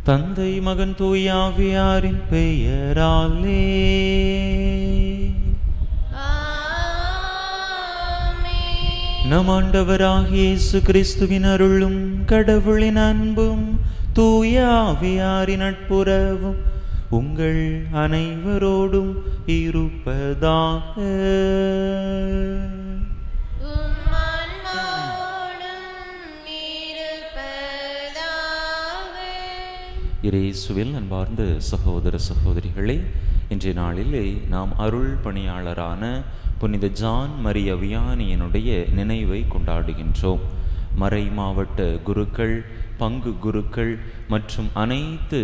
தந்தை மகன் தூயாவியாரின் பெயராலே. நம் ஆண்டவராகிய இயேசு கிறிஸ்துவின் அருளும் கடவுளின் அன்பும் தூயாவியாரின் நட்புறவும் உங்கள் அனைவரோடும் இருப்பதாக. இயேசுவில் அன்பார்ந்த சகோதர சகோதரிகளே, இன்றைய நாளிலே நாம் அருள் பணியாளரான புனித ஜான் மரிய வியானியனுடைய நினைவை கொண்டாடுகின்றோம். மறை மாவட்ட குருக்கள், பங்கு குருக்கள் மற்றும் அனைத்து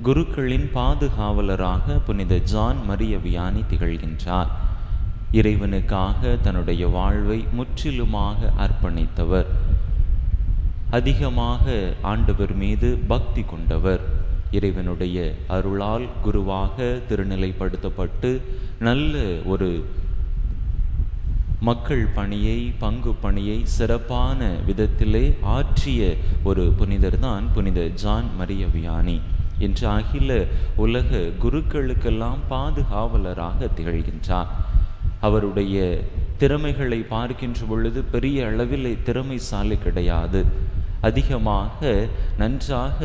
குருக்களின் பாதுகாவலராக புனித ஜான் மரிய வியானி திகழ்கின்றார். இறைவனுக்காக தன்னுடைய வாழ்வை முற்றிலுமாக அர்ப்பணித்தவர். அதிகமாக ஆண்டவர் மீது பக்தி கொண்டவர். இறைவனுடைய அருளால் குருவாக திருநிலைப்படுத்தப்பட்டு நல்ல ஒரு மக்கள் பணியை, பங்கு பணியை சிறப்பான விதத்திலே ஆற்றிய ஒரு புனிதர் தான் புனித ஜான் மரிய வியானி. இன்று அகில உலக குருக்களுக்கெல்லாம் பாதுகாவலராக திகழ்கின்றார். அவருடைய திறமைகளை பார்க்கின்ற பொழுது பெரிய அளவில் திறமைசாலி கிடையாது. அதிகமாக நன்றாக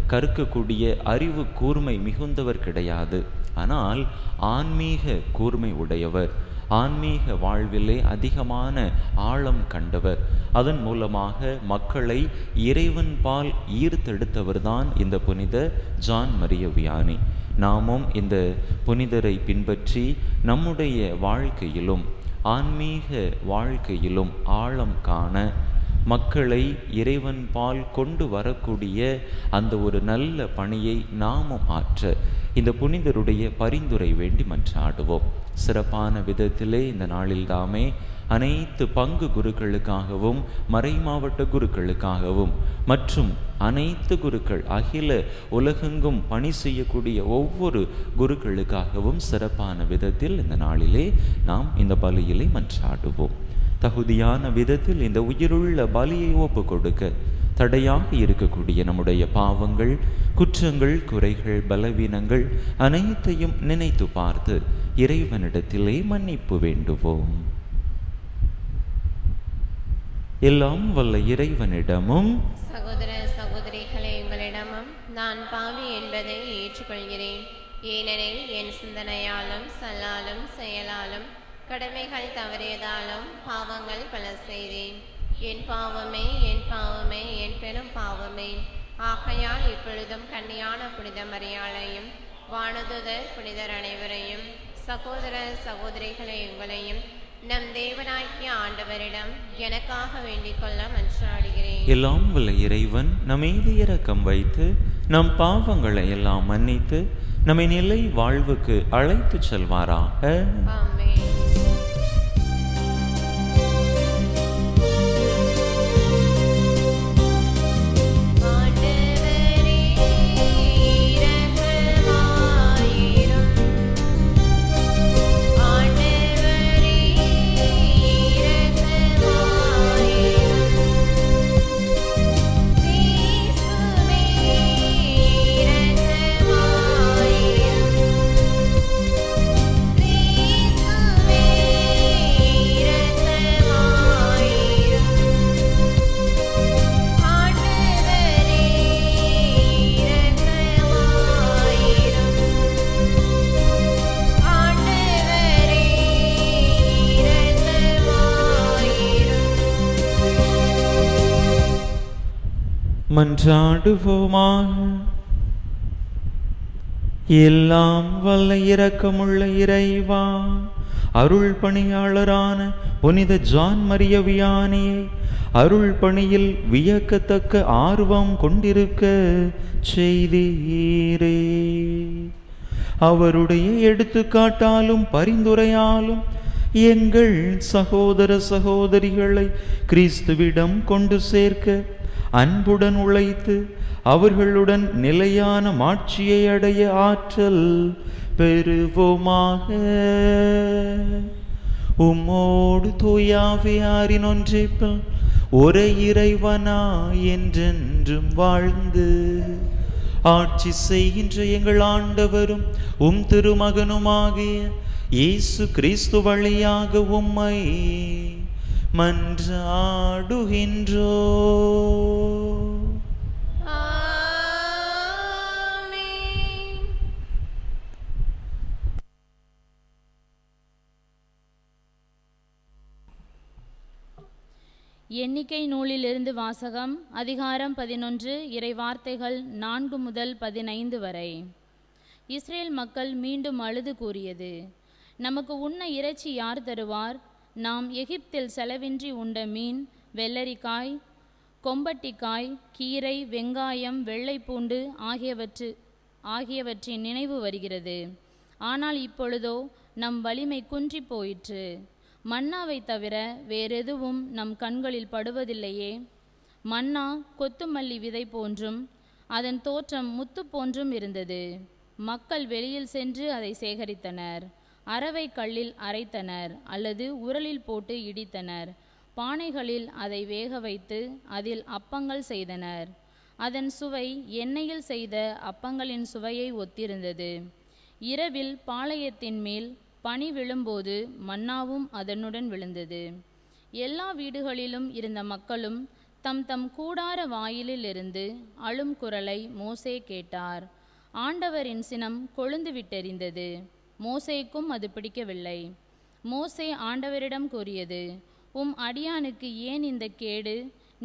கற்கக்கூடிய அறிவு கூர்மை மிகுந்தவர் கிடையாது. ஆனால் ஆன்மீக கூர்மை உடையவர். ஆன்மீக வாழ்விலே அதிகமான ஆழம் கண்டவர். அதன் மூலமாக மக்களை இறைவன் பால் ஈர்த்தெடுத்தவர்தான் இந்த புனித ஜான் மரிய வியானி. நாமும் இந்த புனிதரை பின்பற்றி நம்முடைய வாழ்க்கையிலும் ஆன்மீக வாழ்க்கையிலும் ஆழம் காண, மக்களை இறைவன் பால் கொண்டு வரக்கூடிய அந்த ஒரு நல்ல பணியை நாமும் ஆற்ற இந்த புனிதருடைய பரிந்துரை வேண்டி மன்றாடுவோம். சிறப்பான விதத்திலே இந்த நாளில் தாமே அனைத்து பங்கு குருக்களுக்காகவும், மறை மாவட்ட குருக்களுக்காகவும் மற்றும் அனைத்து குருக்கள், அகில உலகெங்கும் பணி செய்யக்கூடிய ஒவ்வொரு குருக்களுக்காகவும் சிறப்பான விதத்தில் இந்த நாளிலே நாம் இந்த பலியிலே மன்றாடுவோம். தகுதியான விதத்தில் இந்த உயிருள்ள பலியை ஒப்பு கொடுக்க தடையாக இருக்கக்கூடிய நம்முடைய பாவங்கள், குற்றங்கள், குறைகள், பலவீனங்கள் அனைத்தையும் நினைத்து பார்த்து இறைவனிடத்திலே மன்னிப்பு வேண்டுவோம். எல்லாம் வல்ல இறைவனிடமும் சகோதர சகோதரிகளே, உங்களிடமும் நான் பாவி என்பதை ஏற்றுக்கொள்கிறேன். ஏனெனில் என் சிந்தனையாலும் சொல்லாலும் செயலாலும் கடமைகள் தவறியதாலும் பாவங்கள் பல செய்தேன். என் பாவமே, என் பாவமே, என் பெரும் பாவமே. ஆகையால் இப்பொழுதும் கன்னியான புனித மரியாளையும், வானதுதர் புனிதர் அனைவரையும், சகோதர சகோதரிகளை உங்களையும் நம் தேவனாகிய ஆண்டவரிடம் எனக்காக வேண்டிக் கொள்ள மன்றாடுகிறேன். எல்லாம் வல்ல இறைவன் நம்மீது இரக்கம் வைத்து நம் பாவங்களை எல்லாம் மன்னித்து நம்மை நிலை வாழ்வுக்கு அழைத்து செல்வாராக. ஆமென். மன்றாடுவோமாக. எல்லாம் வல்ல இரக்கமுள்ள இறைவா, அருள் பணியாளரான புனித ஜான் மரிய வியானியை அருள் பணியில் வியக்கத்தக்க ஆர்வம் கொண்டிருக்க செய்தீரே. அவருடைய எடுத்துக்காட்டாலும் பரிந்துரையாலும் எங்கள் சகோதர சகோதரிகளை கிறிஸ்துவிடம் கொண்டு சேர்க்க அன்புடன் உழைத்து அவர்களுடன் நிலையான மாட்சியை அடைய ஆற்றல் பெறுவோமாக. உம்மோடு தூயாவியாரின் ஒன்றிப்பில் ஒரே இறைவனா என்றென்றும் வாழ்ந்து ஆட்சி செய்கின்ற எங்கள் ஆண்டவரும் உம் திருமகனுமாகிய இயேசு கிறிஸ்து வழியாக உம்மை மன்றாடுகின்றோ. எண்ணிக்கை நூலிலிருந்து வாசகம். அதிகாரம் 11, இறை வார்த்தைகள் 4 முதல் 15 வரை. இஸ்ரேல் மக்கள் மீண்டும் அழுது கூறியது, நமக்கு உண்ண இறைச்சி யார் தருவார்? நாம் எகிப்தில் செலவின்றி உண்ட மீன், வெள்ளரிக்காய், கொம்பட்டிக்காய், கீரை, வெங்காயம், வெள்ளைப்பூண்டு ஆகியவற்றின் நினைவு வருகிறது. ஆனால் இப்பொழுதோ நம் வலிமை குன்றி போயிற்று. மன்னாவை தவிர வேறெதுவும் நம் கண்களில் படுவதில்லையே. மன்னா கொத்துமல்லி விதை போன்றும் அதன் தோற்றம் முத்து போன்றும் இருந்தது. மக்கள் வெளியில் சென்று அதை சேகரித்தனர். அரவை கல்லில் அரைத்தனர் அல்லது உரலில் போட்டு இடித்தனர். பானைகளில் அதை வேக வைத்து அதில் அப்பங்கள் செய்தனர். அதன் சுவை எண்ணெயில் செய்த அப்பங்களின் சுவையை ஒத்திருந்தது. இரவில் பாளையத்தின் மேல் பனி விழும்போது மன்னாவும் அதனுடன் விழுந்தது. எல்லா வீடுகளிலும் இருந்த மக்களும் தம் தம் கூடார வாயிலிலிருந்து அழும் குரலை மோசே கேட்டார். ஆண்டவரின் சினம் கொழுந்து விட்டெறிந்தது. மோசேக்கும் அது பிடிக்கவில்லை. மோசே ஆண்டவரிடம் கூறியது, உம் அடியானுக்கு ஏன் இந்த கேடு?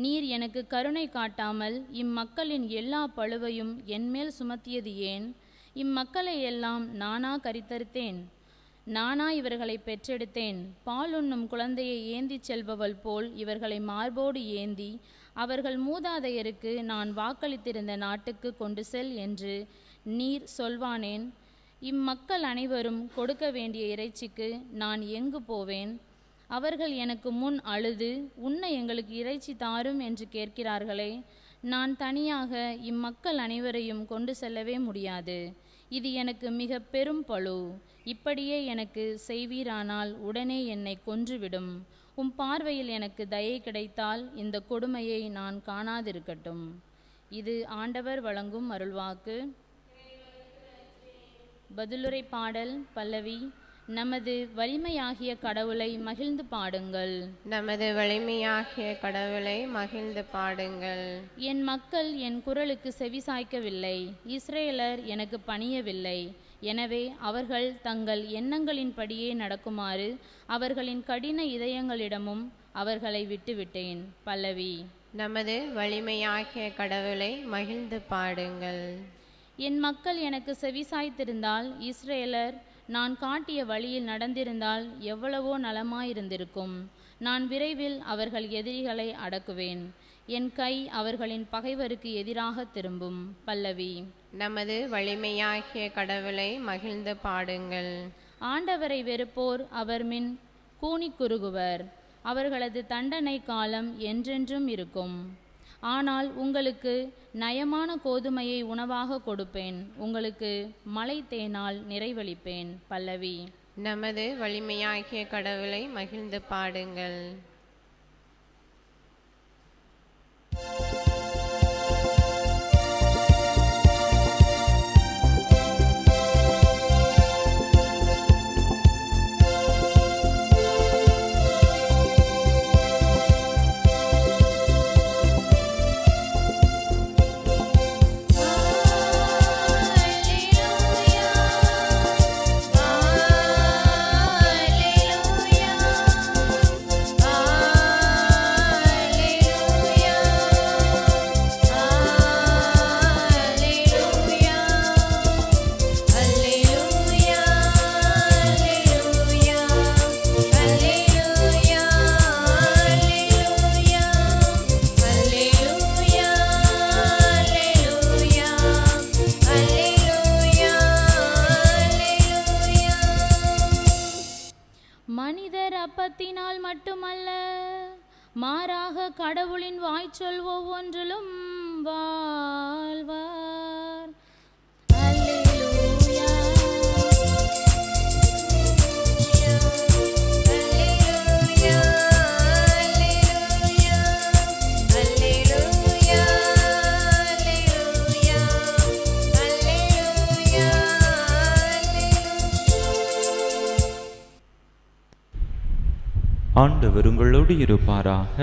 நீர் எனக்கு கருணை காட்டாமல் இம்மக்களின் எல்லா பழுவையும் என்மேல் சுமத்தியது ஏன்? இம்மக்களை எல்லாம் நானா கரித்தறுத்தேன்? நானா இவர்களை பெற்றெடுத்தேன்? பால் உண்ணும் குழந்தையை ஏந்திச் செல்பவள் போல் இவர்களை மார்போடு ஏந்தி அவர்கள் மூதாதையருக்கு நான் வாக்களித்திருந்த நாட்டுக்கு கொண்டு செல் என்று நீர் சொல்வானேன்? இம்மக்கள் அனைவரும் கொடுக்க வேண்டிய இறைச்சிக்கு நான் எங்கு போவேன்? அவர்கள் எனக்கு முன் அழுது, உண்ண எங்களுக்கு இறைச்சி தாரும் என்று கேட்கிறார்களே. நான் தனியாக இம்மக்கள் அனைவரையும் கொண்டு செல்லவே முடியாது. இது எனக்கு மிக பெரும் பளு. இப்படியே எனக்கு செய்வீரானால் உடனே என்னை கொன்றுவிடும். உம் பார்வையில் எனக்கு தயை கிடைத்தால் இந்த கொடுமையை நான் காணாதிருக்கட்டும். இது ஆண்டவர் வழங்கும் அருள்வாக்கு. பதிலுரை பாடல். பல்லவி. நமது வலிமையாகிய கடவுளை மகிழ்ந்து பாடுங்கள். நமது வலிமையாகிய கடவுளை மகிழ்ந்து பாடுங்கள். என் மக்கள் என் குரலுக்கு செவிசாய்க்கவில்லை. இஸ்ரேலர் எனக்கு பணியவில்லை. எனவே அவர்கள் தங்கள் எண்ணங்களின்படியே நடக்குமாறு அவர்களின் கடின இதயங்களிடமும் அவர்களை விட்டுவிட்டேன். பல்லவி. நமது வலிமையாகிய கடவுளை மகிழ்ந்து பாடுங்கள். என் மக்கள் எனக்கு செவிசாய்த்திருந்தால், இஸ்ரேலர் நான் காட்டிய வழியில் நடந்திருந்தால் எவ்வளவோ நலமாயிருந்திருக்கும். நான் விரைவில் அவர்கள் எதிரிகளை அடக்குவேன். என் கை அவர்களின் பகைவருக்கு எதிராக திரும்பும். பல்லவி. நமது வலிமையாகிய கடவுளை மகிழ்ந்து பாடுங்கள். ஆண்டவரை வெறுப்போர் அவர் மின் கூனி குறுகுவர். அவர்களது தண்டனை காலம் என்றென்றும் இருக்கும். ஆனால் உங்களுக்கு நயமான கோதுமையை உணவாக கொடுப்பேன். உங்களுக்கு மலை தேனால் நிறைவளிப்பேன். பல்லவி. நமது வலிமையாகிய கடவுளை மகிழ்ந்து பாடுங்கள். மனிதர் அப்பத்தினால் மட்டுமல்ல, மாறாக கடவுளின் வாய்ச்சொல் ஒவ்வொன்றிலும் வாழ்வார். அல்லேலூயா. அல்லேலூயா. அல்லேலூயா. ஆண்டவர் உங்களோடு இருப்பாராக.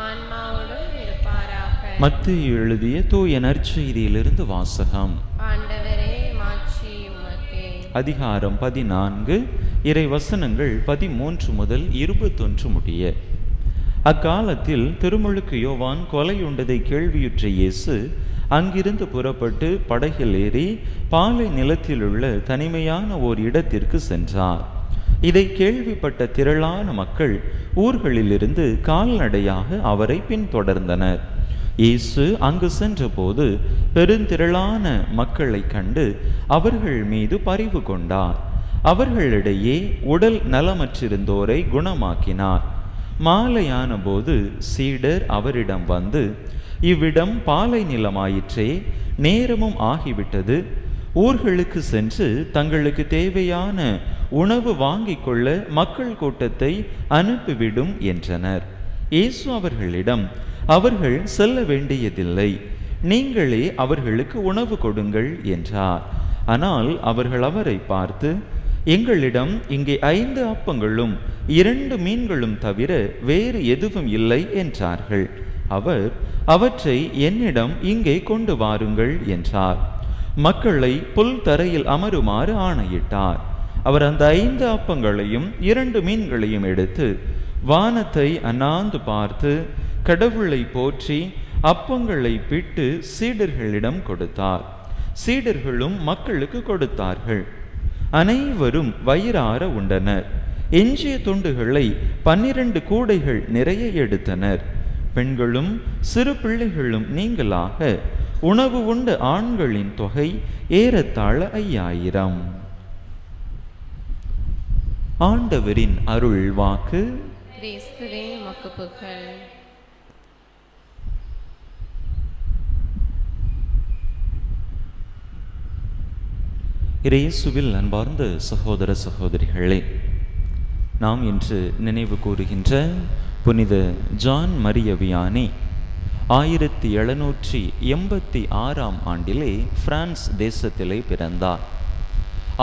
ஆன்மாவோடும் இருப்பாராக. மத்தேயு எழுதிய தூய நற்செய்தியிலிருந்து வாசகம். ஆண்டவரே மாட்சி உமக்கே. அதிகாரம் 14, இறை வசனங்கள் 13 முதல் 21 முடிய. அக்காலத்தில் திருமுழுக்கு யோவான் கொலையுண்டதை கேள்வியுற்ற இயேசு அங்கிருந்து புறப்பட்டு படகில் ஏறி பாலை நிலத்திலுள்ள தனிமையான ஓர் இடத்திற்கு சென்றார். இதை கேள்விப்பட்ட திரளான மக்கள் ஊர்களிலிருந்து கால்நடையாக அவரை பின்தொடர்ந்தனர். இயேசு அங்கு சென்றபோது பெருந்திரளான மக்களை கண்டு அவர்கள் மீது பரிவு கொண்டார். அவர்களிடையே உடல் நலமற்றிருந்தோரை குணமாக்கினார். மாலையான போது சீடர் அவரிடம் வந்து, இவ்விடம் பாலை நிலமாயிற்றே, நேரமும் ஆகிவிட்டது, ஊர்களுக்கு சென்று தங்களுக்கு தேவையான உணவு வாங்கிக் கொள்ள மக்கள் கூட்டத்தை அனுப்பிவிடும் என்றனர். இயேசு அவர்களிடம், அவர்கள் செல்ல வேண்டியதில்லை, நீங்களே அவர்களுக்கு உணவு கொடுங்கள் என்றார். ஆனால் அவர்கள் அவரை பார்த்து, எங்களிடம் இங்கே 5 அப்பங்களும் 2 மீன்களும் தவிர வேறு எதுவும் இல்லை என்றார்கள். அவர், அவற்றை என்னிடம் இங்கே கொண்டு வாருங்கள் என்றார். மக்களை புல் தரையில் அமருமாறு ஆணையிட்டார். அவர் அந்த 5 அப்பங்களையும் 2 மீன்களையும் எடுத்து வானத்தை அண்ணாந்து பார்த்து கடவுளை போற்றி அப்பங்களை பிட்டு சீடர்களிடம் கொடுத்தார். சீடர்களும் மக்களுக்கு கொடுத்தார்கள். அனைவரும் வயிறார உண்டனர். எஞ்சிய துண்டுகளை 12 கூடைகள் நிறைய எடுத்தனர். பெண்களும் சிறு பிள்ளைகளும் நீங்களாக உணவு உண்ட ஆண்களின் தொகை ஏறத்தாழ 5000. ஆண்டவரின் அருள் வாக்கு. கிறிஸ்துவே உமக்கு புகழ். இயேசுவில் அன்பார்ந்த சகோதர சகோதரிகளே, நாம் இன்று நினைவு கூறுகின்ற புனித ஜான் மரிய வியானி 1786ஆம் ஆண்டிலே பிரான்ஸ் தேசத்திலே பிறந்தார்.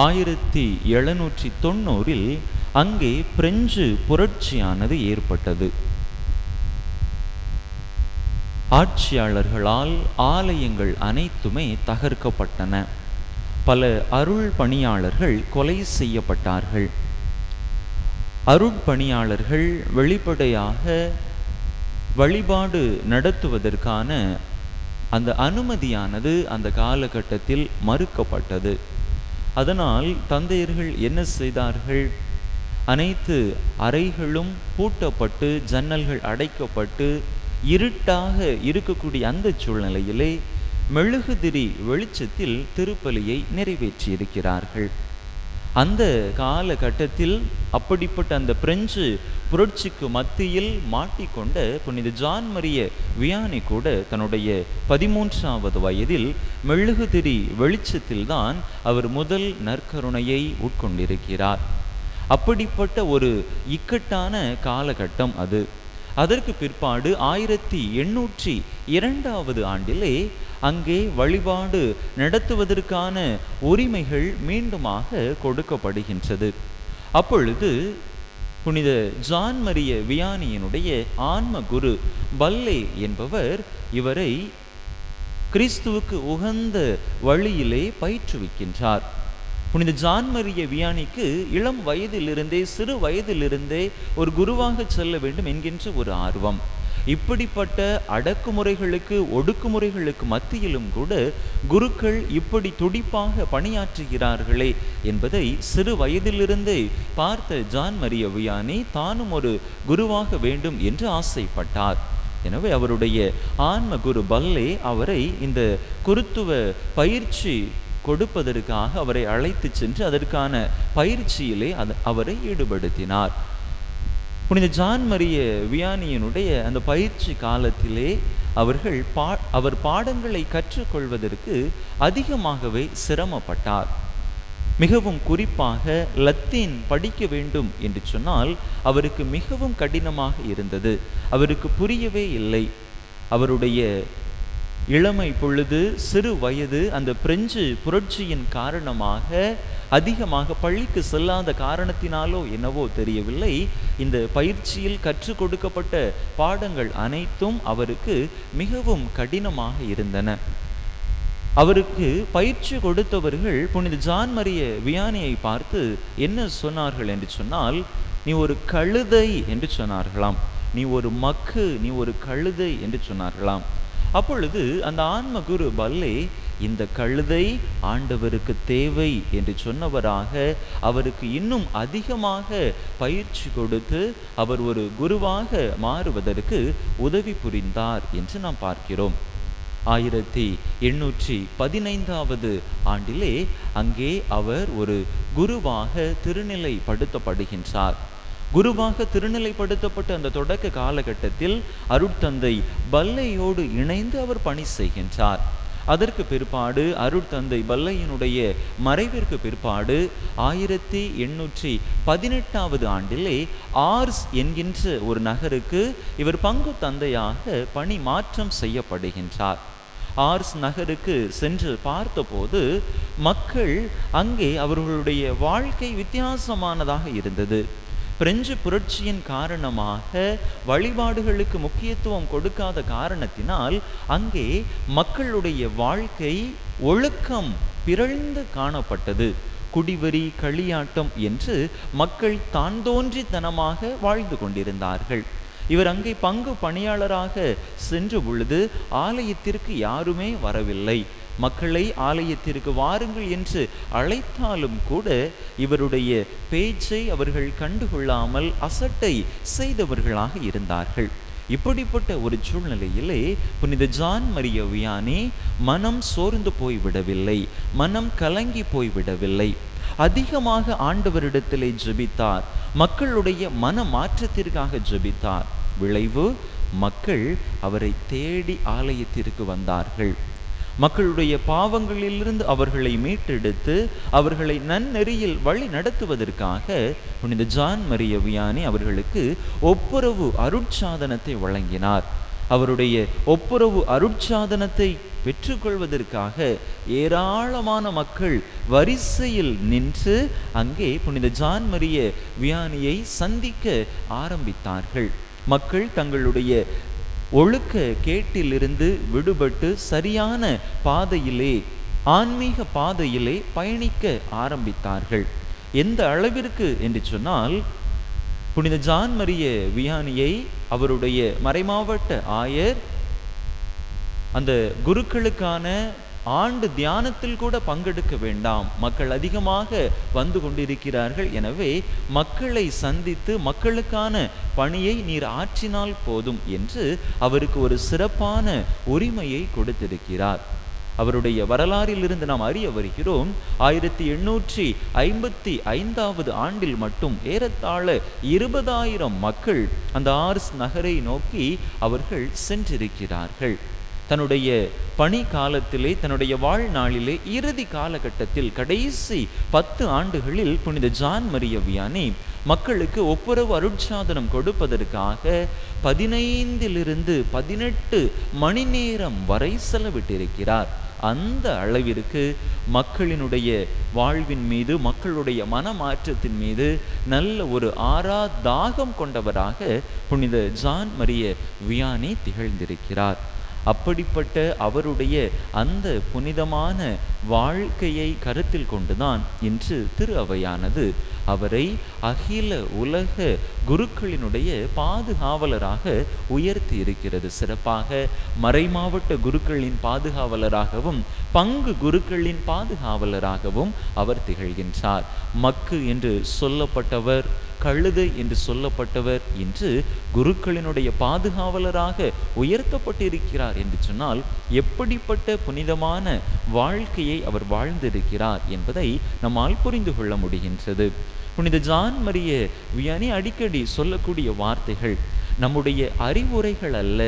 1790இல் அங்கே பிரெஞ்சு புரட்சியானது ஏற்பட்டது. ஆட்சியாளர்களால் ஆலயங்கள் அனைத்துமே தகர்க்கப்பட்டன. பல அருள் பணியாளர்கள் கொலை செய்யப்பட்டார்கள். அருட்பணியாளர்கள் வெளிப்படையாக வழிபாடு நடத்துவதற்கான அந்த அனுமதியானது அந்த காலகட்டத்தில் மறுக்கப்பட்டது. அதனால் தந்தையர்கள் என்ன செய்தார்கள்? அனைத்து அறைகளும் பூட்டப்பட்டு ஜன்னல்கள் அடைக்கப்பட்டு இருட்டாக இருக்கக்கூடிய அந்த சூழ்நிலையிலே மெழுகுதிரி வெளிச்சத்தில் திருப்பலியை நிறைவேற்றியிருக்கிறார்கள். அந்த காலகட்டத்தில் அப்படிப்பட்ட அந்த பிரெஞ்சு புரட்சிக்கு மத்தியில் மாட்டிக்கொண்ட புனித ஜான் மரிய வியானி கூட தன்னுடைய 13வது வயதில் மெழுகுதிரி வெளிச்சத்தில்தான் அவர் முதல் நற்கருணையை உட்கொண்டிருக்கிறார். அப்படிப்பட்ட ஒரு இக்கட்டான காலகட்டம் அது. அதற்கு பிற்பாடு 1802வது ஆண்டிலே அங்கே வழிபாடு நடத்துவதற்கான உரிமைகள் மீண்டுமாக கொடுக்கப்படுகின்றது. அப்பொழுது புனித ஜான் மரிய வியானியினுடைய ஆன்ம குரு பல்லே என்பவர் இவரை கிறிஸ்துவுக்கு உகந்த வழியிலே பயிற்றுவிக்கின்றார். புனித ஜான் மரிய வியானிக்கு இளம் வயதிலிருந்தே, சிறு வயதிலிருந்தே ஒரு குருவாக செல்ல வேண்டும் என்கின்ற ஒரு ஆர்வம். இப்படிப்பட்ட அடக்குமுறைகளுக்கு ஒடுக்குமுறைகளுக்கு மத்தியிலும் கூட குருக்கள் இப்படி துடிப்பாக பணியாற்றுகிறார்களே என்பதை சிறு வயதிலிருந்தே பார்த்த ஜான் மரிய வியானி தானும் ஒரு குருவாக வேண்டும் என்று ஆசைப்பட்டார். எனவே அவருடைய ஆன்ம குரு பல்லே அவரை இந்த குருத்துவ பயிற்சி கொடுப்பதற்காக அவரை அழைத்து சென்று அதற்கான பயிற்சியிலே அவரை ஈடுபடுத்தினார். புனித ஜான் மரிய வியானியினுடைய அந்த பயிற்சி காலத்திலே அவர் பாடங்களை கற்றுக்கொள்வதற்கு அதிகமாகவே சிரமப்பட்டார். மிகவும் குறிப்பாக லத்தீன் படிக்க வேண்டும் என்று சொன்னால் அவருக்கு மிகவும் கடினமாக இருந்தது. அவருக்கு புரியவே இல்லை. அவருடைய இளமை பொழுது, சிறு வயது, அந்த பிரெஞ்சு புரட்சியின் காரணமாக அதிகமாக பள்ளிக்கு செல்லாத காரணத்தினாலோ என்னவோ தெரியவில்லை, இந்த பயிற்சியில் கற்றுக் கொடுக்கப்பட்ட பாடங்கள் அனைத்தும் அவருக்கு மிகவும் கடினமாக இருந்தன. அவருக்கு பயிற்சி கொடுத்தவர்கள் புனித ஜான் மரிய வியானியை பார்த்து என்ன சொன்னார்கள் என்று சொன்னால், நீ ஒரு கழுதை என்று சொன்னார்களாம். நீ ஒரு மக்கு, நீ ஒரு கழுதை என்று சொன்னார்களாம். அப்பொழுது அந்த ஆன்ம குரு பல்லே இந்த கழுதை ஆண்டவருக்கு தேவை என்று சொன்னவராக அவருக்கு இன்னும் அதிகமாக பயிற்சி கொடுத்து அவர் ஒரு குருவாக மாறுவதற்கு உதவி புரிந்தார் என்று நாம் பார்க்கிறோம். 1815 ஆண்டிலே அங்கே அவர் ஒரு குருவாக திருநிலைப்படுத்தப்படுகின்றார். குருவாக திருநிலைப்படுத்தப்பட்ட அந்த தொடக்க காலகட்டத்தில் அருட்தந்தை பல்லையோடு இணைந்து அவர் பணி செய்கின்றார். அதற்கு பிற்பாடு அருட்தந்தை பல்லையினுடைய மறைவிற்கு பிற்பாடு 1818 ஆண்டிலே ஆர்ஸ் என்கின்ற ஒரு நகருக்கு இவர் பங்கு தந்தையாக பணி மாற்றம் செய்யப்படுகின்றார். ஆர்ஸ் நகருக்கு சென்று பார்த்தபோது மக்கள் அங்கே அவர்களுடைய வாழ்க்கை வித்தியாசமானதாக இருந்தது. பிரெஞ்சு புரட்சியின் காரணமாக வழிபாடுகளுக்கு முக்கியத்துவம் கொடுக்காத காரணத்தினால் அங்கே மக்களுடைய வாழ்க்கை ஒழுக்கம் பிறழ்ந்து காணப்பட்டது. குடிவெறி, களியாட்டம் என்று மக்கள் தான் தோன்றித்தனமாக வாழ்ந்து கொண்டிருந்தார்கள். இவர் அங்கே பங்கு பணியாளராக சென்ற பொழுது ஆலயத்திற்கு யாருமே வரவில்லை. மக்களை ஆலயத்திற்கு வாருங்கள் என்று அழைத்தாலும் கூட இவருடைய பேச்சை அவர்கள் கண்டுகொள்ளாமல் அசட்டை செய்தவர்களாக இருந்தார்கள். இப்படிப்பட்ட ஒரு சூழ்நிலையிலே புனித ஜான் மரிய வியானி மனம் சோர்ந்து போய்விடவில்லை, மனம் கலங்கி போய்விடவில்லை. அதிகமாக ஆண்டவரிடத்திலே ஜெபித்தார், மக்களுடைய மன மாற்றத்திற்காக ஜெபித்தார். விளைவு, மக்கள் அவரை தேடி ஆலயத்திற்கு வந்தார்கள். மக்களுடைய பாவங்களிலிருந்து அவர்களை மீட்டெடுத்து அவர்களை நன்னெறியில் வழி நடத்துவதற்காக புனித ஜான் மரிய வியானி அவர்களுக்கு ஒப்புரவு அருட்சாதனத்தை வழங்கினார். அவருடைய ஒப்புரவு அருட்சாதனத்தை பெற்றுக்கொள்வதற்காக ஏராளமான மக்கள் வரிசையில் நின்று அங்கே புனித ஜான் மரிய வியானியை சந்திக்க ஆரம்பித்தார்கள். மக்கள் தங்களுடைய ஒழுக்க கேட்டிலிருந்து விடுபட்டு சரியான பாதையிலே, ஆன்மீக பாதையிலே பயணிக்க ஆரம்பித்தார்கள். எந்த அளவிற்கு என்று சொன்னால், புனித ஜான் மரிய வியானியை அவருடைய மறைமாவட்ட ஆயர் அந்த குருக்களுக்கான ஆண்டு தியானத்தில் கூட பங்கெடுக்க வேண்டாம், மக்கள் அதிகமாக வந்து கொண்டிருக்கிறார்கள், எனவே மக்களை சந்தித்து மக்களுக்கான பணியை நீர் ஆற்றினால் போதும் என்று அவருக்கு ஒரு சிறப்பான உரிமையை கொடுத்திருக்கிறார். அவருடைய வரலாறிலிருந்து நாம் அறிய வருகிறோம், 1855 ஆண்டில் மட்டும் ஏறத்தாழ 20,000 மக்கள் அந்த ஆர்ஸ் நகரை நோக்கி அவர்கள் சென்றிருக்கிறார்கள். தன்னுடைய பணி காலத்திலே, தன்னுடைய வாழ்நாளிலே இறுதி காலகட்டத்தில் கடைசி 10 ஆண்டுகளில் புனித ஜான் மரிய வியானி மக்களுக்கு ஒப்புரவு அருட்சாதனம் கொடுப்பதற்காக 15 to 18 மணி நேரம் வரை செலவிட்டிருக்கிறார். அந்த அளவிற்கு மக்களினுடைய வாழ்வின் மீது, மக்களுடைய மனமாற்றத்தின் மீது நல்ல ஒரு தாகம் கொண்டவராக புனித ஜான் மரிய வியானி திகழ்ந்திருக்கிறார். அப்படிப்பட்ட அவருடைய அந்த புனிதமான வாழ்க்கையை கருத்தில் கொண்டுதான் இன்று திரு அவையானது அவரை அகில உலக குருக்களினுடைய பாதுகாவலராக உயர்த்தி இருக்கிறது. சிறப்பாக மறைமாவட்ட குருக்களின் பாதுகாவலராகவும் பங்கு குருக்களின் பாதுகாவலராகவும் அவர் திகழ்கின்றார். மக்கு என்று சொல்லப்பட்டவர், கழுதை என்று சொல்லப்பட்டவர் இன்று குருக்களினுடைய பாதுகாவலராக உயர்த்தப்பட்டிருக்கிறார் என்று சொன்னால் எப்படிப்பட்ட புனிதமான வாழ்க்கையை அவர் வாழ்ந்திருக்கிறார் என்பதை நம்மால் புரிந்து கொள்ள முடிகின்றது. புனித ஜான் மரிய வியானி அடிக்கடி சொல்லக்கூடிய வார்த்தைகள் நம்முடைய அறிவுரைகள் அல்ல,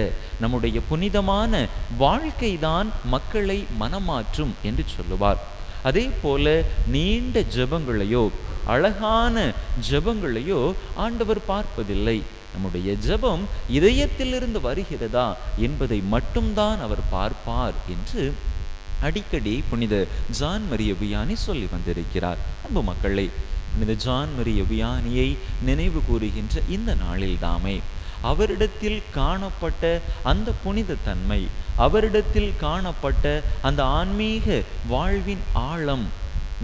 நம்முடைய புனிதமான வாழ்க்கைதான் மக்களை மனமாற்றும் என்று சொல்லுவார். அதே போல நீண்ட ஜெபங்களையோ அழகான ஜெபங்களையோ ஆண்டவர் பார்ப்பதில்லை. நம்முடைய ஜெபம் இதயத்திலிருந்து வருகிறதா என்பதை மட்டும்தான் அவர் பார்ப்பார் என்று அடிக்கடி புனித ஜான் மரிய வியானி சொல்லி வந்திருக்கிறார். அன்பு மக்களை, புனித ஜான் மரிய வியானியை நினைவு கூறுகின்ற இந்த நாளில் தாமே அவரிடத்தில் காணப்பட்ட அந்த புனித தன்மை, அவரிடத்தில் காணப்பட்ட அந்த ஆன்மீக வாழ்வின் ஆழம்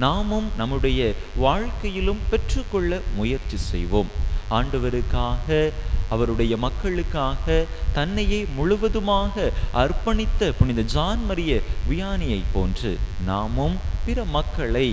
நாமும் நம்முடைய வாழ்க்கையிலும் பெற்றுக்கொள்ள முயற்சி செய்வோம். ஆண்டவருக்காக, அவருடைய மக்களுக்காக தன்னையே முழுவதுமாக அர்ப்பணித்த புனித ஜான் மரிய வியானியை போன்று நாமும் பிற மக்களை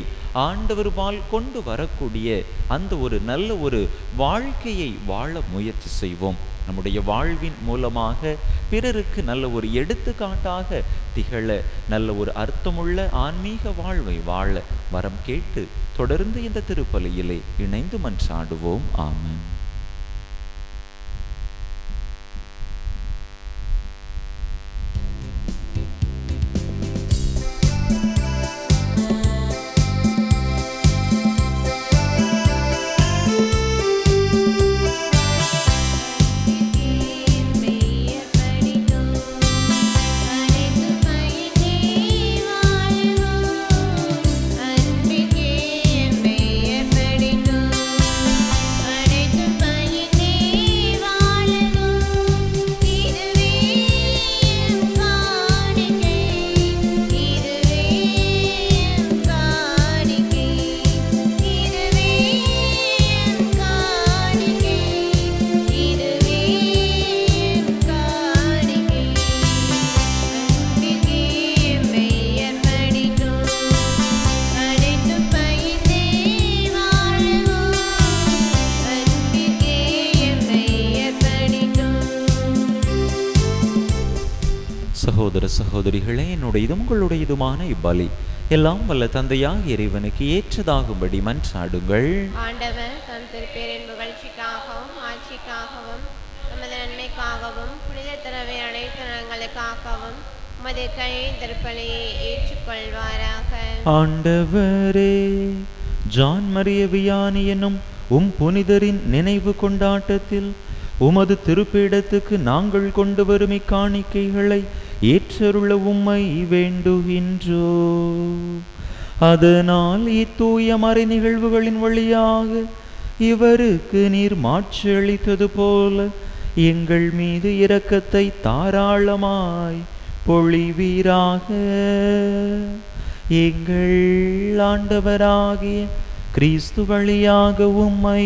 ஆண்டவர்பால் கொண்டு வரக்கூடிய அந்த ஒரு நல்ல ஒரு வாழ்க்கையை வாழ முயற்சி செய்வோம். நம்முடைய வாழ்வின் மூலமாக பிறருக்கு நல்ல ஒரு எடுத்துக்காட்டாக திகழ, நல்ல ஒரு அர்த்தமுள்ள ஆன்மீக வாழ்வை வாழ வரம் கேட்டு தொடர்ந்து இந்த திருப்பலியிலே இணைந்து மன்றாடுவோம். ஆமென். சகோதர சகோதரிகளே, என்னுடையதும் உங்களுடையதுமான இப்பலி எல்லாம் வல்ல தந்தையாக இறைவனுக்கு ஏற்றதாகும்படி மன்றாடுங்கள். ஆண்டவர் தம் திருப்பேரின் புகழ்ச்சிக்காகவும் ஆட்சிக்காகவும் நமது நன்மைக்காகவும் புனித திறவை அனைத்து நலங்களுக்காகவும் உமது கை திருப்பலியை ஏற்றுக்கொள்வாராக. ஆண்டவரே, ஜான் மரிய வியானி என்னும் புனிதரின் நினைவு கொண்டாட்டத்தில் உமது திருப்பீடத்துக்கு நாங்கள் கொண்டு வரும் இக்காணிக்கைகளை ஏற்றருள உம்மை வேண்டுகின்றோ. அதனால் இத்தூய மறை நிகழ்வுகளின் வழியாக இவருக்கு நீர் மாட்சி அளித்தது போல எங்கள் மீது இரக்கத்தை தாராளமாய் பொழிவீராக. எங்கள் ஆண்டவராகிய கிறிஸ்து வழியாக உம்மை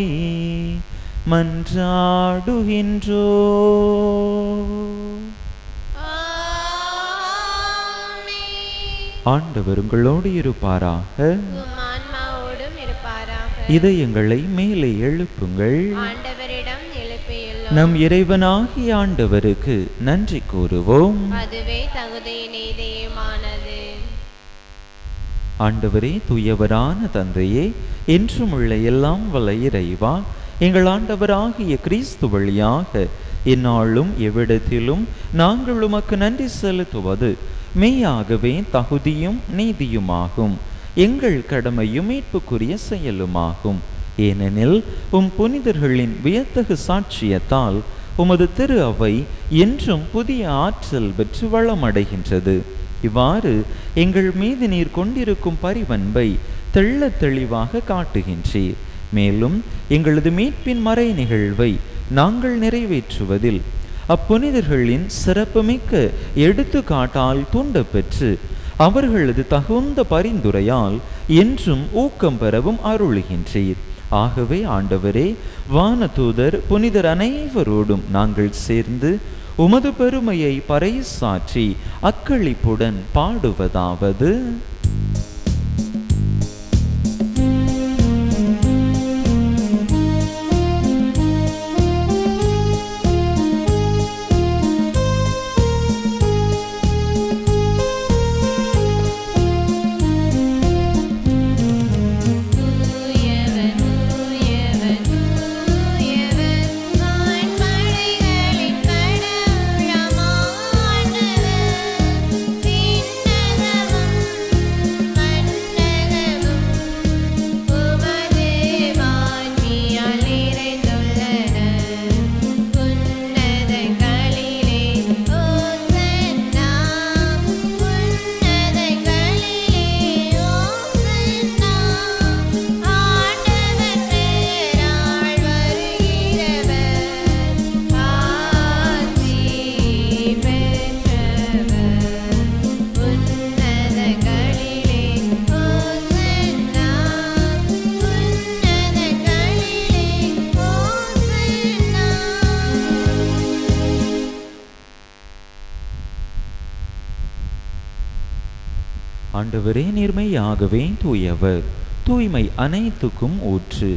மன்றாடுகின்றோ. ஆண்டவர் உங்களோடு இருப்பாராக. ஆன்மாவோடும் இருப்பாராக. இதயங்களை மேலே எழுப்புங்கள். ஆண்டவரிடம் எழுப்பியுள்ளோம். நம் இறைவனாகிய ஆண்டவருக்கு நன்றி கூறுவோம். அதுவே தகுதி நீதியுமானது. ஆண்டவரே, தூயவரான தந்தையே, என்றும் உள்ள எல்லாம் வல்ல இறைவா, எங்கள் ஆண்டவராகிய கிறிஸ்து வழியாக இந்நாளும் எவ்விடத்திலும் நாங்கள் உமக்கு நன்றி செலுத்துவது மெய்யாகவே தகுதியும் நீதியுமாகும். எங்கள் கடமையும் மீட்புக்குரிய செயலுமாகும். ஏனெனில் புனிதர்களின் வியத்தகு சாட்சியத்தால் உமது திரு அவை என்றும் புதிய ஆற்றல் பெற்று வளமடைகின்றது. இவ்வாறு எங்கள் மீது நீர் கொண்டிருக்கும் பரிவன்பை தெள்ள தெளிவாக காட்டுகின்றீர். மேலும் எங்களது மீட்பின் மறை நிகழ்வை நாங்கள் நிறைவேற்றுவதில் அப்புனிதர்களின் சிறப்புமிக்க எடுத்துக்காட்டால் தூண்ட பெற்று அவர்களது தகுந்த பரிந்துரையால் என்றும் ஊக்கம் பெறவும் அருளுகின்றீர். ஆகவே ஆண்டவரே, வானதூதர் புனிதர் அனைவரோடும் நாங்கள் சேர்ந்து உமது பெருமையை பறைசாற்றி அக்களிப்புடன் பாடுவதாவது: ஆண்டவரே, நேர்மையாகவே தூயவர், தூய்மை அனைத்துக்கும் ஊற்று.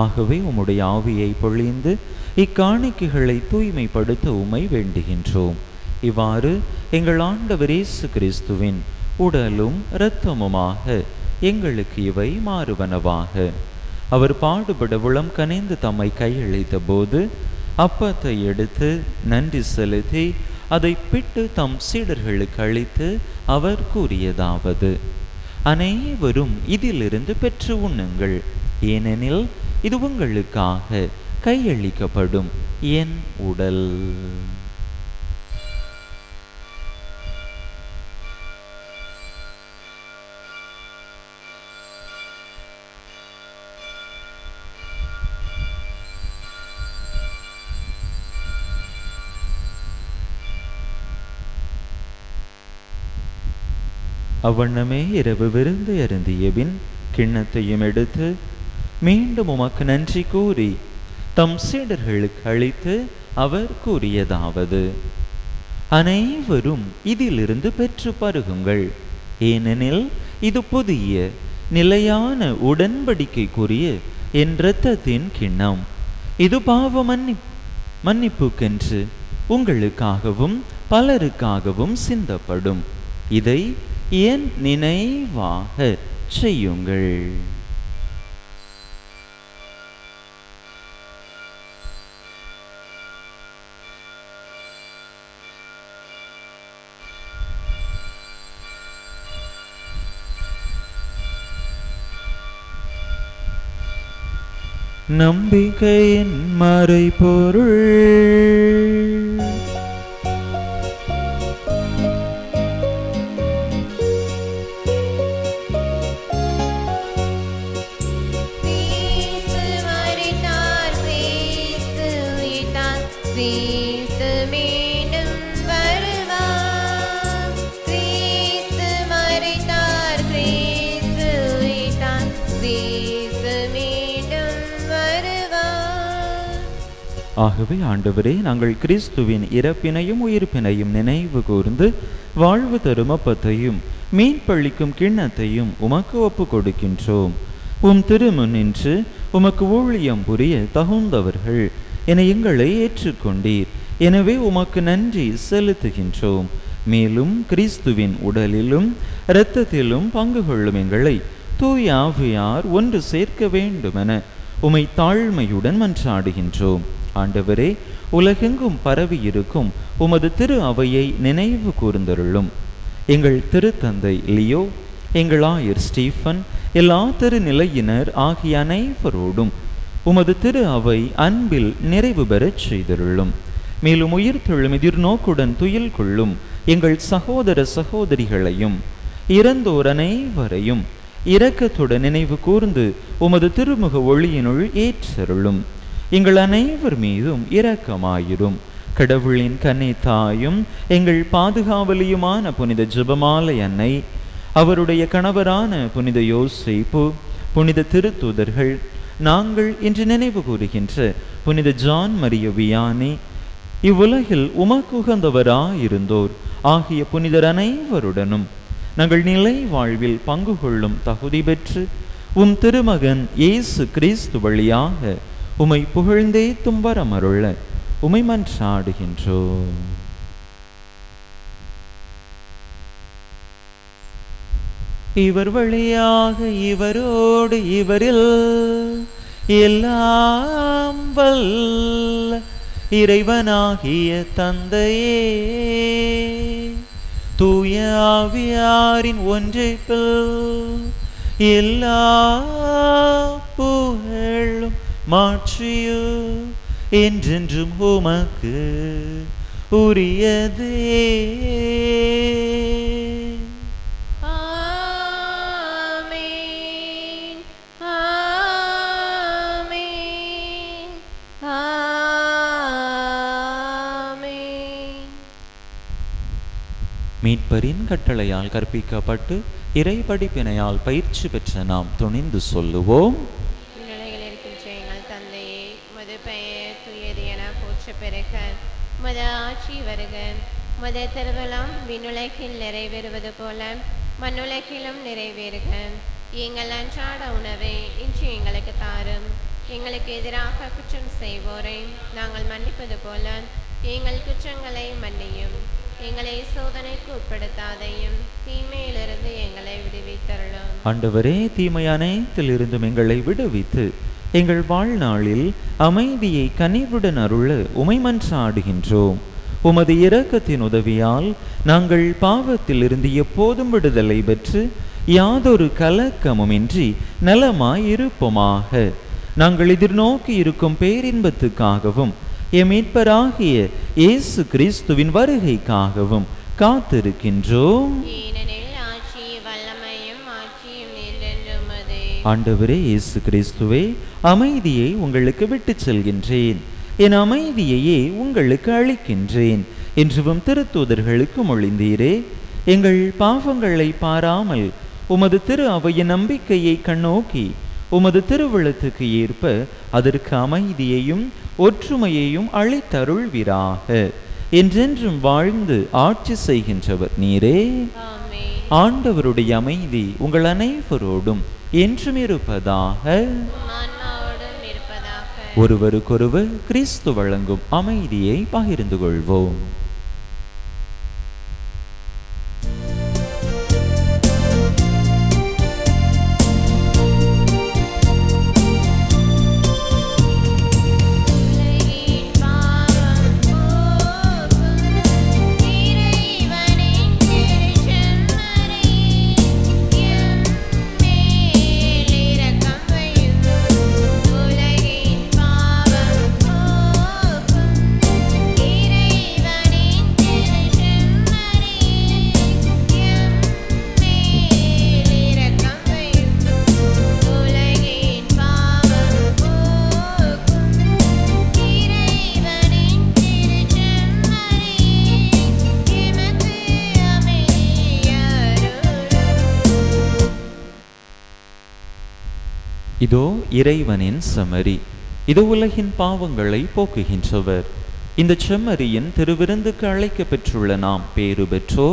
ஆகவே உம்முடைய ஆவியை பொழிந்து இக்காணிக்கைகளை தூய்மைப்படுத்த உம்மை வேண்டுகின்றோம். இவ்வாறு எங்கள் ஆண்டவர் இயேசு கிறிஸ்துவின் உடலும் இரத்தமுமாக எங்களுக்கு இவை மாறுவனவாக. அவர் பாடுபட உளம் கனிந்து தம்மை கையளித்த போது அப்பத்தை எடுத்து நன்றி செலுத்தி அதை பிட்டு தம் சீடர்களுக்கு அளித்து அவர் கூறியதாவது: அனைவரும் இதிலிருந்து பெற்று உண்ணுங்கள், ஏனெனில் இது உங்களுக்காக கையளிக்கப்படும் என் உடல். அவ்வண்ணமே இரவு விருந்து அருந்திய பின் கிண்ணத்தையும் எடுத்து மீண்டும் உமக்கு நன்றி கூறி தம் சீடர்களுக்கு அளித்து அவர் கூறியதாவது: அனைவரும் இதிலிருந்து பெற்று பருகுங்கள், ஏனெனில் இது புதிய நிலையான உடன்படிக்கைக்குரிய என் இரத்தத்தின் கிண்ணம். இது பாவ மன்னிப்புக்கென்று உங்களுக்காகவும் பலருக்காகவும் சிந்தப்படும். இதை என் நினைவாக செய்யுங்கள். நம்பிக்கையின் மறைபொருள். ஆகவே ஆண்டவரே, நாங்கள் கிறிஸ்துவின் இறப்பினையும் உயிர்ப்பினையும் நினைவு கூர்ந்து வாழ்வு தரும் அப்பத்தையும் மீன்பளிக்கும் கிண்ணத்தையும் உமக்கு ஒப்பு கொடுக்கின்றோம். உம் திருமுன் நின்று உமக்கு ஊழியம் புரிய தகுந்தவர்கள் என எங்களை ஏற்றுக்கொண்டீர். எனவே உமக்கு நன்றி செலுத்துகின்றோம். மேலும் கிறிஸ்துவின் உடலிலும் இரத்தத்திலும் பங்கு கொள்ளும் எங்களை தூய ஆவியார் ஒன்று சேர்க்க வேண்டுமென உமை தாழ்மையுடன் மன்றாடுகின்றோம். ஆண்டவரே, உலகெங்கும் பரவி இருக்கும் உமது திரு அவையை நினைவு கூர்ந்தருளும். எங்கள் திருத்தந்தை லியோ, எங்கள் ஆயர் ஸ்டீஃபன், எல்லா திருநிலையினர் ஆகிய அனைவரோடும் உமது திரு அவை அன்பில் நிறைவு பெறச் செய்தருளும். மேலும் உயிர்த்தெழும் எதிர்நோக்குடன் துயில் கொள்ளும் எங்கள் சகோதர சகோதரிகளையும் இறந்தோர் அனைவரையும் இரக்கத்துடன் நினைவு கூர்ந்து உமது திருமுக ஒளியினுள் ஏற்றருளும். எங்கள் அனைவர் மீதும் இரக்கமாயிரும். கடவுளின் கன்னி தாயும் எங்கள் பாதுகாவலியுமான புனித ஜெபமாலை அன்னை, அவருடைய கணவரான புனித யோசேப்பு, புனித திருத்தூதர்கள், நாங்கள் இன்று நினைவு கூறுகின்ற புனித ஜான் மரிய வியானி, இவ்வுலகில் உமக்கு உகந்தவராயிருந்தோர் ஆகிய புனிதர் அனைவருடனும் நாங்கள் நிலை வாழ்வில் பங்கு கொள்ளும் தகுதி பெற்று உம் திருமகன் இயேசு கிறிஸ்து வழியாக உமை புகழ்ந்தே தும்பரமருள உமை மன்றாடுகின்றோம். இவர் வழியாக இவரோடு இவரில் எல்லாம் வல்ல இறைவனாகிய தந்தையே, தூய ஆவியாரின் ஒன்றைப்பில் எல்லா புகழும் மாற்றியோ என்றென்றும் உமக்கு உரியதே. மீட்பரின் கட்டளையால் கற்பிக்கப்பட்டு இறை படிப்பினையால் பயிற்சி பெற்ற நாம் துணிந்து சொல்லுவோம்: நிலையில் இருக்கின்ற எங்கள் தந்தையே, உமது பெயர் தூயது என போற்ற பெருக, உமது ஆட்சி வருக, உமது திருவிழம் விண்ணுலகில் நிறைவேறுவது போல மண்ணுலகிலும் நிறைவேறுக. எங்கள் அன்றாட உணவை இன்று எங்களுக்கு தாரும். எங்களுக்கு எதிராக குற்றம் செய்வோரை நாங்கள் மன்னிப்பது போல எங்கள் குற்றங்களை மன்னியும். எங்களை சோதனைக்கு உட்படுத்தாதையும், தீமையிலிருந்து எங்களை விடுவித்தருளும். ஆண்டவரே, தீமை அனைத்திலிருந்தும் எங்களை விடுவித்து எங்கள் வாழ்நாளில் அமைதியை கனிவுடன் அருள உமை மன்றாடுகின்றோம். உமது இரக்கத்தின் உதவியால் நாங்கள் பாவத்திலிருந்து எப்போதும் விடுதலை பெற்று யாதொரு கலக்கமுமின்றி நலமாயிருப்போமாக. நாங்கள் எதிர்நோக்கி இருக்கும் பேரின்பத்துக்காகவும் எம் மீட்பராகிய இயேசு கிறிஸ்துவின் வருகைக்காகவும் காத்திருக்கின்றோம். ஆண்டவரே இயேசு கிறிஸ்துவே, அமைதியை உங்களுக்கு விட்டுச் செல்கின்றேன், என் அமைதியையே உங்களுக்கு அளிக்கின்றேன் என்றும் திருத்தூதர்களுக்கு மொழிந்தீரே. எங்கள் பாவங்களை பாராமல் உமது திரு அவையின் நம்பிக்கையை கண்ணோக்கி உமது திருவிழத்துக்கு ஏற்ப அதற்கு அமைதியையும் ஒற்றுமையையும் அளித்தருள்வீராக. என்றென்றும் வாழ்ந்து ஆட்சி செய்கின்றவர் நீரே. ஆண்டவருடைய அமைதி உங்கள் அனைவரோடும் என்றும் இருப்பதாக. ஒருவருக்கொருவர் கிறிஸ்து வழங்கும் அமைதியை பகிர்ந்து கொள்வோம். இதோ இறைவனின் செம்மறி, இது உலகின் பாவங்களை போக்குகின்றவர். இந்த செம்மறியின் திருவிருந்துக்கு அழைக்க பெற்றுள்ள நாம் பேறு பெற்றோ.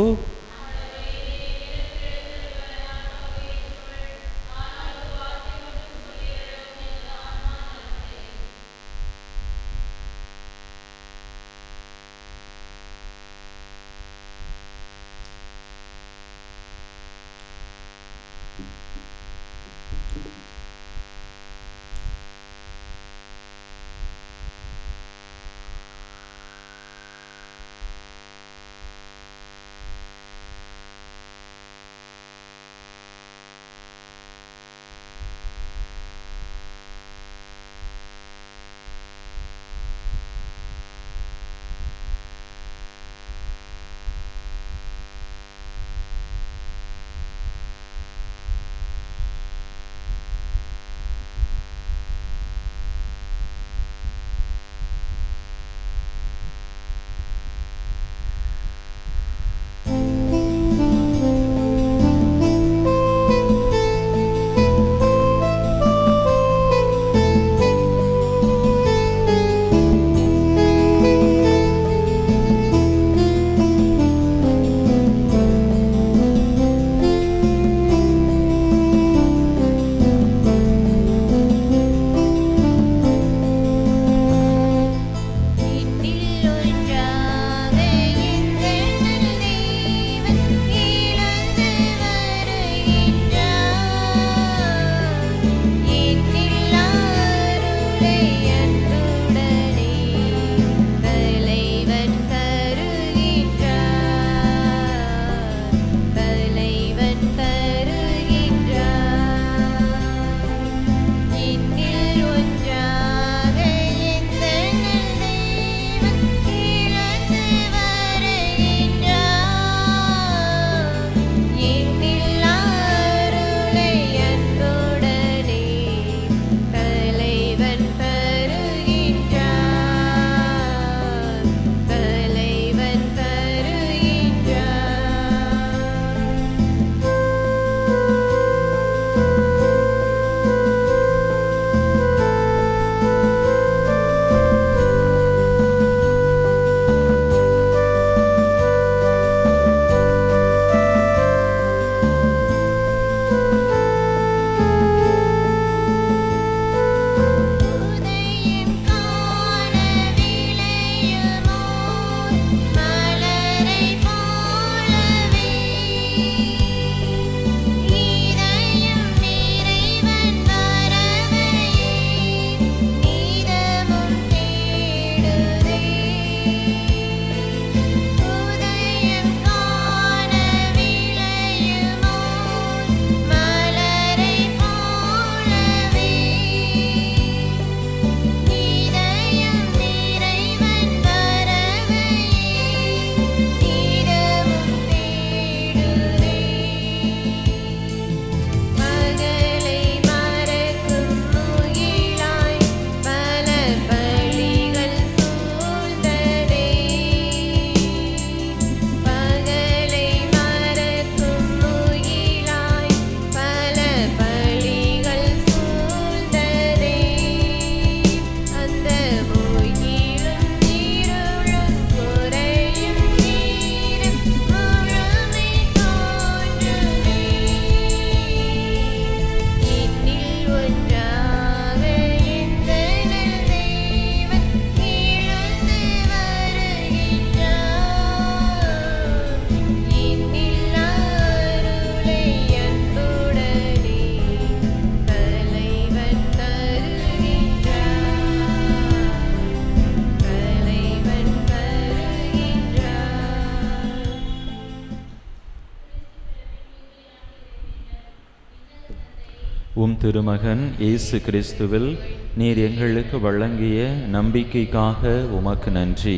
உம் திருமகன் இயேசு கிறிஸ்துவில் நீர் எங்களுக்கு வழங்கிய நம்பிக்கைக்காக உமக்கு நன்றி.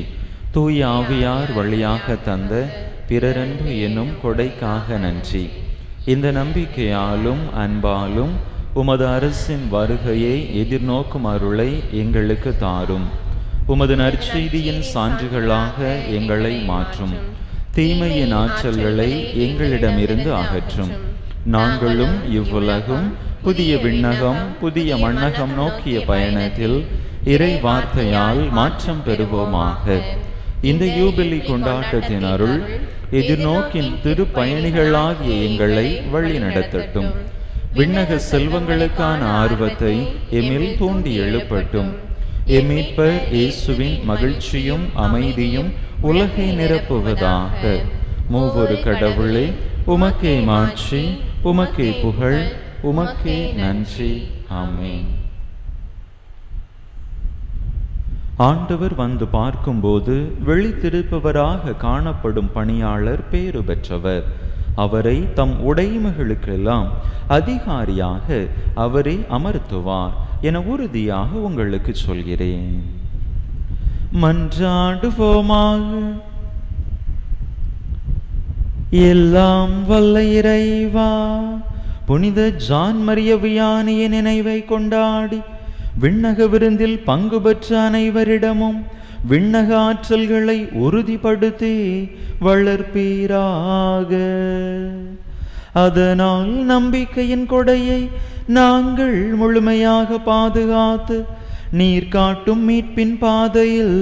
தூய ஆவியார் வழியாக தந்த பிறரன்பு என்னும் கொடைக்காக நன்றி. இந்த நம்பிக்கையாலும் அன்பாலும் உமது அரசின் வருகையை எதிர்நோக்கும் அருளை எங்களுக்கு தாரும். உமது நற்செய்தியின் சான்றுகளாக எங்களை மாற்றும். தீமையின் ஆற்றல்களை எங்களிடமிருந்து அகற்றும். நாங்களும் இவ்வுலகும் புதிய விண்ணகம் புதிய மண்ணகம் நோக்கிய பயணத்தில் இறை வார்த்தையால் மாற்றம் பெறுவோமாக. இந்த யூபிலி கொண்டாட்டத்தின் அருள் எதிர்நோக்கின் திருப்பயணிகளாகிய எங்களை வழி நடத்தட்டும். விண்ணக செல்வங்களுக்கான ஆர்வத்தை எம்மில் தூண்டி எழுப்பட்டும். எம்மீட்பர் இயேசுவின் மகிழ்ச்சியும் அமைதியும் உலகை நிரப்புவதாக. மூவொரு கடவுளே, உமக்கே மாட்சி, உமக்கே புகழ், உமக்கே நன்றி. ஆமென். ஆண்டவர் வந்து பார்க்கும்போது விழித்திருப்பவராக காணப்படும் பணியாளர் பேறு பெற்றவர். அவரை தம் உடைமைகளுக்கெல்லாம் அதிகாரியாக அவரே அமர்த்துவார் என உறுதியாக உங்களுக்கு சொல்கிறேன். மன்றாடுவோமாக. எல்லாம் வல்ல இறைவா, புனித ஜான் மரிய வியானிய நினைவை கொண்டாடி விண்ணக விருந்தில் பங்கு பெற்ற அனைவரிடமும் விண்ணக ஆற்றல்களை உறுதிப்படுத்தி வளர்ப்பீராக. அதனால் நம்பிக்கையின் கொடையை நாங்கள் முழுமையாக பாதுகாத்து நீர் காட்டும் மீட்பின் பாதையில்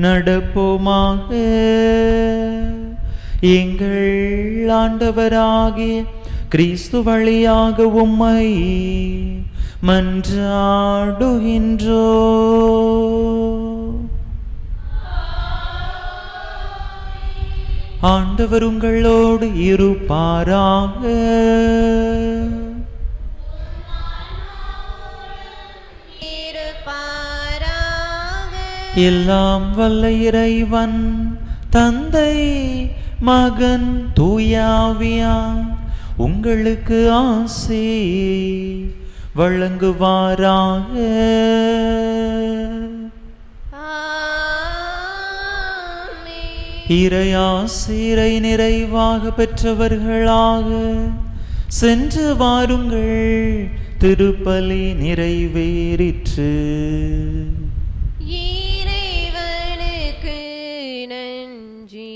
நடப்போமாக. எங்கள் ஆண்டவராகிய கிறிஸ்து வழியாக உம்மை மன்றாடுகின்றோ. ஆண்டவர் உங்களோடு இருப்பாராக. எல்லாம் வல்ல இறைவன் தந்தை மகன் தூயாவியார் உங்களுக்கு ஆசி வழங்குவாராக. இறையாசிரை நிறைவாக பெற்றவர்களாக சென்று வாருங்கள். திருப்பலி நிறைவேறிற்று. இறைவனுக்கு நன்றி.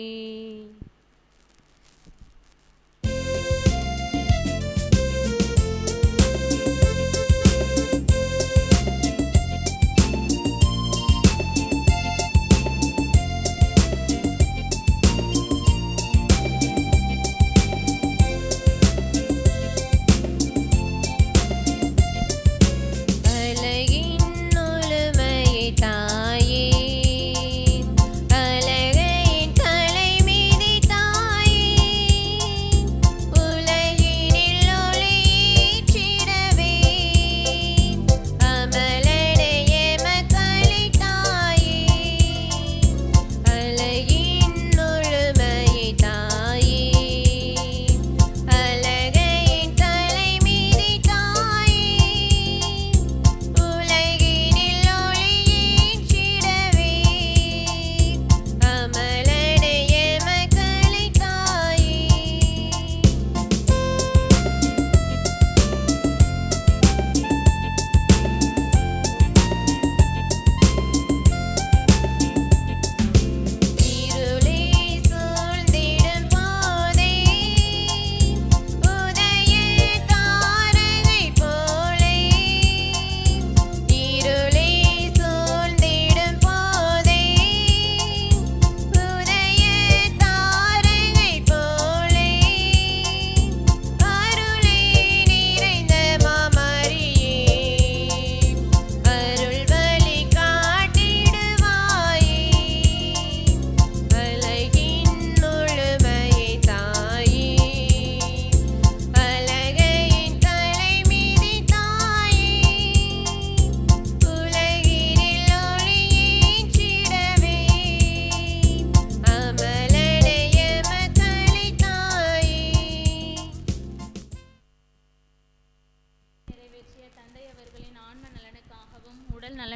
அலையின் ஒழுமை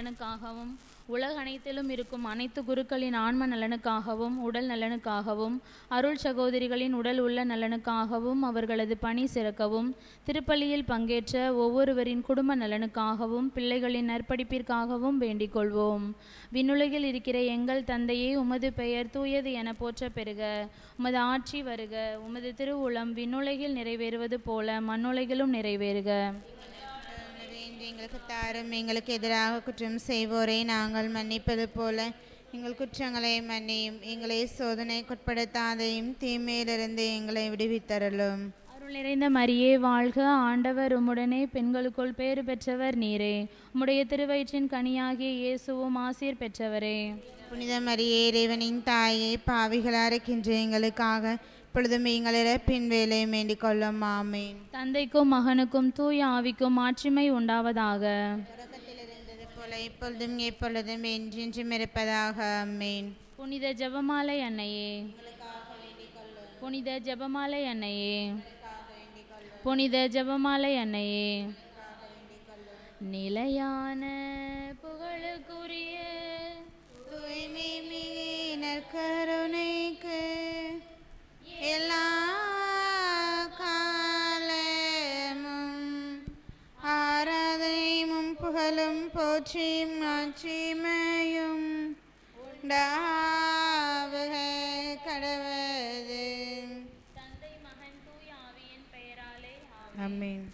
நலனுக்காகவும் உலக அனைத்திலும் இருக்கும் அனைத்து குருக்களின் ஆன்ம நலனுக்காகவும் உடல் நலனுக்காகவும் அருள் சகோதரிகளின் உடல் உள்ள நலனுக்காகவும் அவர்களது பணி சிறக்கவும் திருப்பலியில் பங்கேற்ற ஒவ்வொருவரின் குடும்ப நலனுக்காகவும் பிள்ளைகளின் நற்படிப்பிற்காகவும் வேண்டிக் கொள்வோம். விண்ணுலகில் இருக்கிற எங்கள் தந்தையே, உமது பெயர் தூயது என போற்ற பெறுக. உமது ஆட்சி வருக. உமது திருவுளம் விண்ணுலகில் நிறைவேறுவது போல மண்ணுலகிலும் நிறைவேறுக. எங்களுக்கு தாரும். எங்களுக்கு எதிராக குற்றம் செய்வோரை நாங்கள் மன்னிப்பது போல எங்கள் குற்றங்களை மன்னியும். எங்களை சோதனைக்குட்படுத்தாதையும் தீமையிலிருந்து எங்களை விடுவித்தருளும். அருள் நிறைந்த மரியே வாழ்க. ஆண்டவர் உம்முடனே பெண்களுக்குள் பேறு பெற்றவர் நீரே. உம்முடைய திருவயிற்றின் கனியாகிய இயேசுவும் ஆசீர் பெற்றவரே. புனித மரியே, இறைவனின் தாயே, பாவிகளாக இருக்கின்ற எங்களுக்காக இப்பொழுதும் எங்கள் இறப்பின் வேலையை வேண்டிக் கொள்ளும். ஆமேன். தந்தைக்கும் மகனுக்கும் தூய ஆவிக்கும் மாட்சிமை உண்டாவதாக. தொடக்கத்திலிருந்தது போல இப்பொழுதும் எப்பொழுதும் என்றென்றும் இருப்பதாக. ஆமேன். புனித ஜெபமாலை அன்னையே, புனித ஜெபமாலை அன்னையே, புனித ஜெபமாலை அன்னையே, நிலையான புகழுக்குரிய தூய்மை மிகு நற்கருணைக்கு எல்லா காலமும் ஆராதனையும் புகழும் போற்றியும் மாட்சிமையும் உண்டாவுக கடவது. தந்தை மகன் தூய ஆவியின் பெயராலே ஆமென்.